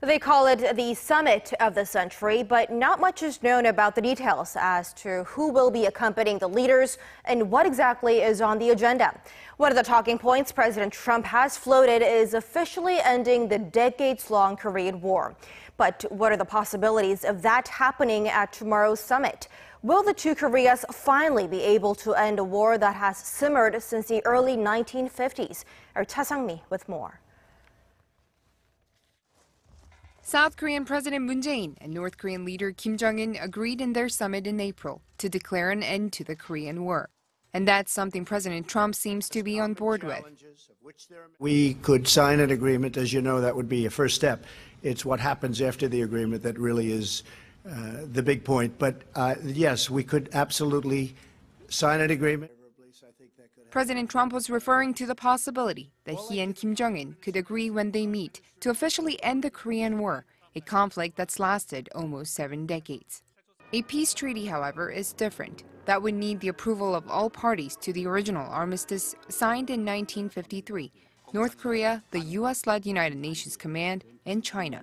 They call it the summit of the century, but not much is known about the details as to who will be accompanying the leaders and what exactly is on the agenda. One of the talking points President Trump has floated is officially ending the decades-long Korean War. But what are the possibilities of that happening at tomorrow's summit? Will the two Koreas finally be able to end a war that has simmered since the early 1950s? Our Cha Sang-mi with more. South Korean President Moon Jae-in and North Korean leader Kim Jong-un agreed in their summit in April to declare an end to the Korean War. And that's something President Trump seems to be on board with. We could sign an agreement. As you know, that would be a first step. It's what happens after the agreement that really is the big point. But yes, we could absolutely sign an agreement. President Trump was referring to the possibility that he and Kim Jong-un could agree when they meet to officially end the Korean War, a conflict that's lasted almost 7 decades. A peace treaty, however, is different. That would need the approval of all parties to the original armistice signed in 1953, North Korea, the U.S.-led United Nations Command, and China.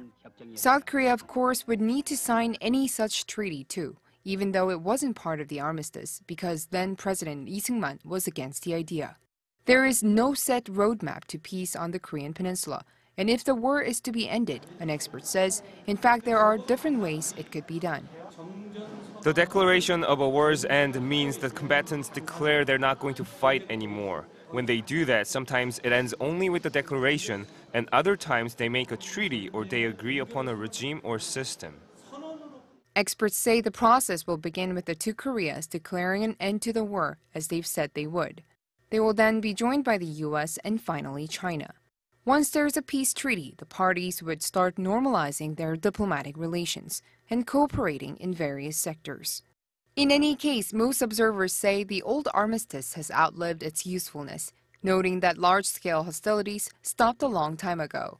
South Korea, of course, would need to sign any such treaty too, even though it wasn't part of the armistice, because then-President Lee Seung-man was against the idea. There is no set roadmap to peace on the Korean Peninsula, and if the war is to be ended, an expert says, in fact, there are different ways it could be done. The declaration of a war's end means that combatants declare they're not going to fight anymore. When they do that, sometimes it ends only with the declaration, and other times they make a treaty or they agree upon a regime or system. Experts say the process will begin with the two Koreas declaring an end to the war, as they've said they would. They will then be joined by the U.S. and finally China. Once there's a peace treaty, the parties would start normalizing their diplomatic relations and cooperating in various sectors. In any case, most observers say the old armistice has outlived its usefulness, noting that large-scale hostilities stopped a long time ago.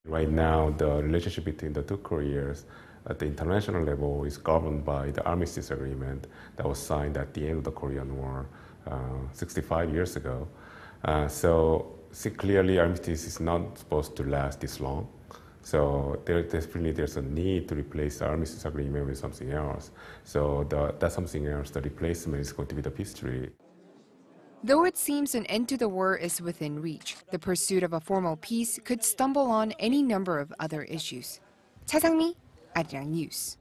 Right now, the relationship between the two Koreas at the international level is governed by the armistice agreement that was signed at the end of the Korean War 65 years ago. So clearly, armistice is not supposed to last this long. So there's a need to replace the armistice agreement with something else. So that something else, the replacement is going to be the peace treaty. Though it seems an end to the war is within reach, the pursuit of a formal peace could stumble on any number of other issues. Cha Sang-mi, Arirang News.